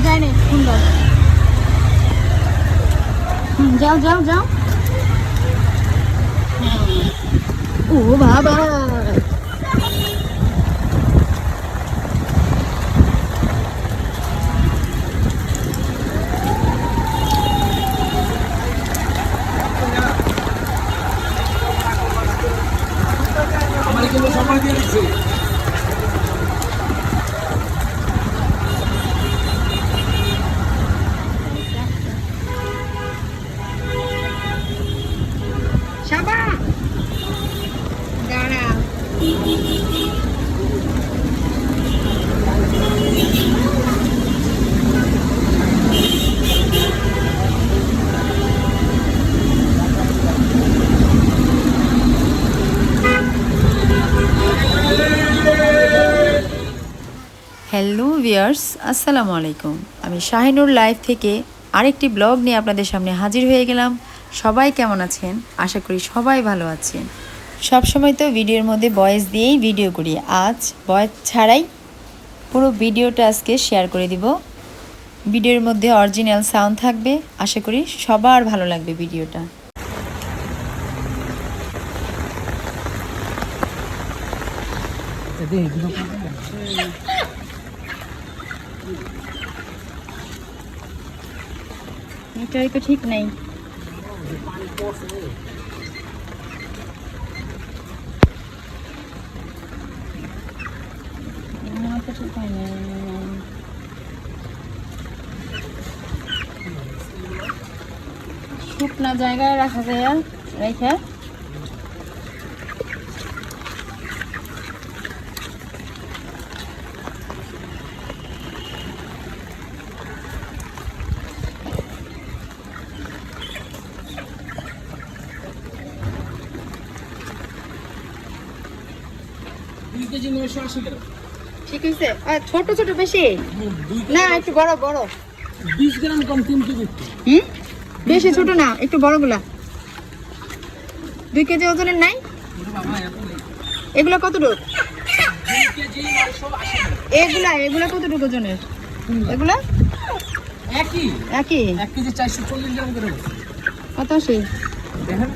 যায় না সুন্দর। যাও যাও যাও। ও বাবা, আমার কিন্তু সময় দিয়ে দিচ্ছে। শাবা দাঁড়া। হ্যালো ভিউয়ার্স, আসসালামু আলাইকুম। আমি শাহিনুর লাইভ থেকে আরেকটি ব্লগ নিয়ে আপনাদের সামনে হাজির হয়ে গেলাম। সবাই কেমন আছেন? আশা করি সবাই ভালো আছেন। সবসময় তো ভিডিওর মধ্যে ভয়েস দিয়েই ভিডিও করি, আজ ভয়েস ছাড়াই পুরো ভিডিওটা আজকে শেয়ার করে দিব। ভিডিওর মধ্যে অরিজিনাল সাউন্ড থাকবে, আশা করি সবার ভালো লাগবে ভিডিওটা। এটাই তো ঠিক নাই। ঠিক হয় না। শুকনা জায়গায় রাখা যায়, রেখে ঠিক আছে। ছোট ছোট বেশি না, একটু বড় বড়। 20 গ্রাম কম 3 কেজি। বেশি ছোট না, একটু বড়গুলা। 2 কেজি ওজনের নাই। এগুলা কতটুকু? এগুলা এগুলা কতটুকু ওজনের? এগুলা একই একই। 1 কেজি 440 গ্রাম করে। কত আসে? দেখেন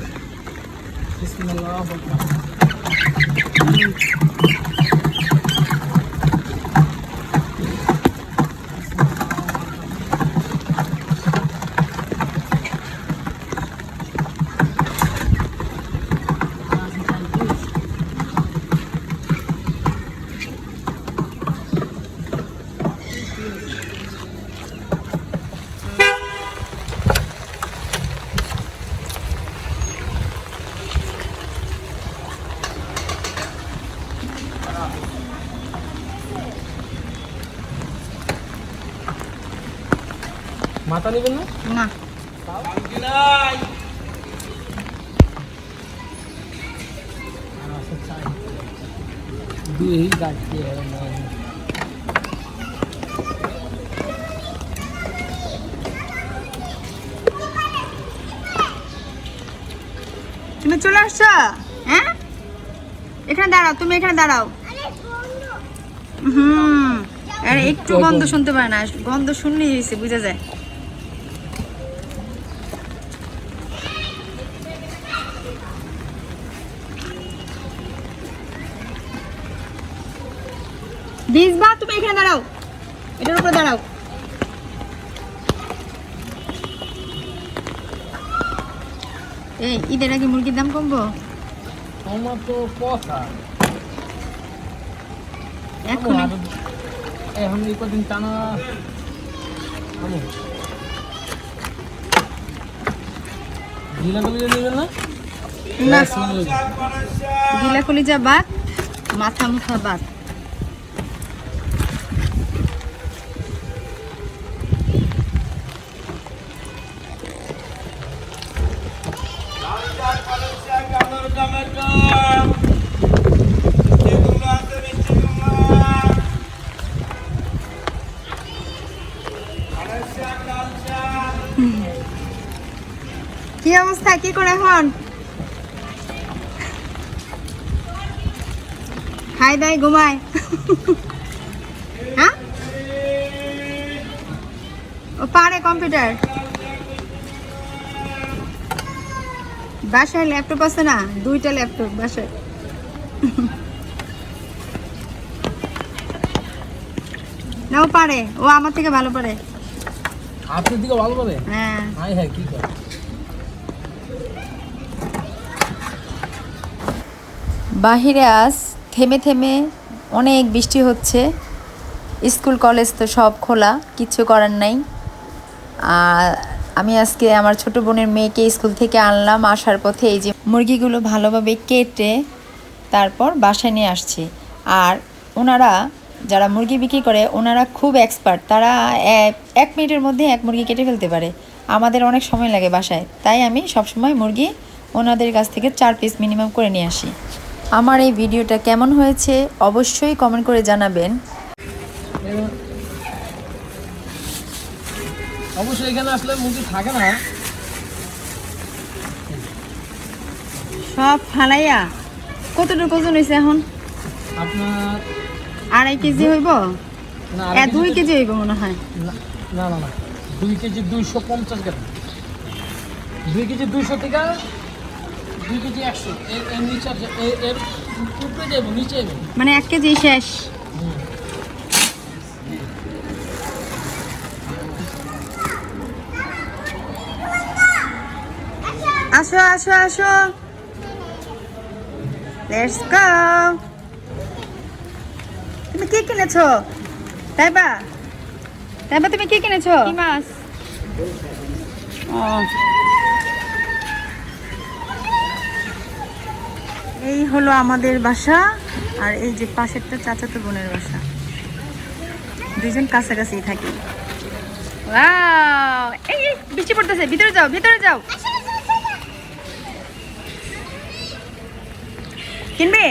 বিসমিল্লাহ। মাথা নেবেন না? না, দুই গাড়ি তুমি চলে আসছো? হ্যাঁ, এখানে দাঁড়াও, তুমি এখানে দাঁড়াও। আর একটু গন্ধ শুনতে পারে না, গন্ধ শুনলেই হয়েছে, বুঝা যায়। বিজবা, তুমি এখানে দাঁড়াও, এটার উপরে দাঁড়াও। এই ঈদের আগে মুরগির দাম কমবো? আমার তো কথা এখন এখন এই কদিন টানা গিলা কলিজা নেবেন না? না, গিলা কলিজা বাদ, মাথা মুখা বাদ। কি অবস্থা, কি করে এখন? খাই দাই ঘুমায়? হ্যাঁ, ও পারে কম্পিউটার। বাসায় ল্যাপটপ আছে না, 2টা ল্যাপটপ বাসায়। না ও পারে, ও আমার থেকে ভালো পারে। আপনার দিকে ভালো পারে? হ্যাঁ হ্যাঁ কি করে। বাহিরে আজ থেমে থেমে অনেক বৃষ্টি হচ্ছে। স্কুল কলেজ তো সব খোলা, কিচ্ছু করার নাই। আর আমি আজকে আমার ছোট বোনের মেয়েকে স্কুল থেকে আনলাম। আসার পথে এই যে মুরগিগুলো ভালোভাবে কেটে তারপর বাসায় নিয়ে আসছি। আর ওনারা যারা মুরগি বিক্রি করে ওনারা খুব এক্সপার্ট। তারা 1 মিনিটের মধ্যে 1 মুরগি কেটে ফেলতে পারে। আমাদের অনেক সময় লাগে বাসায়, তাই আমি সবসময় মুরগি ওনাদের কাছ থেকে 4 পিস মিনিমাম করে নিয়ে আসি। আমার এই ভিডিওটা কেমন হয়েছে অবশ্যই কমেন্ট করে জানাবেন। অবশ্যই এখানে আসলে মুরগি থাকে না। সব ফালাইয়া কতটুকু ওজন হয়েছে এখন? আপনার 2.5 কেজি হইব? না 2 কেজি হইব মনে হয়। না না না 2 কেজি 250 গ্রাম। 2 কেজি 200 থেকে 2 কেজি 100 এর নিচে এর উপরে যাবো নিচে যাবো। মানে 1 কেজি শেষ। আসো আসো আসো, লেটস গো। তুমি কি কিনেছো তাইবা? তাইবা তুমি কি কিনেছো? কি মাছ? ও এই হলো আমাদের বাসা। আর এই যে পাশেরটা চাচাতো বোনের বাসা। দুইজন কাছাকাছি থাকি। ওয়াও, এই বৃষ্টি পড়তেছে, ভিতরে যাও ভিতরে যাও। কিনবে?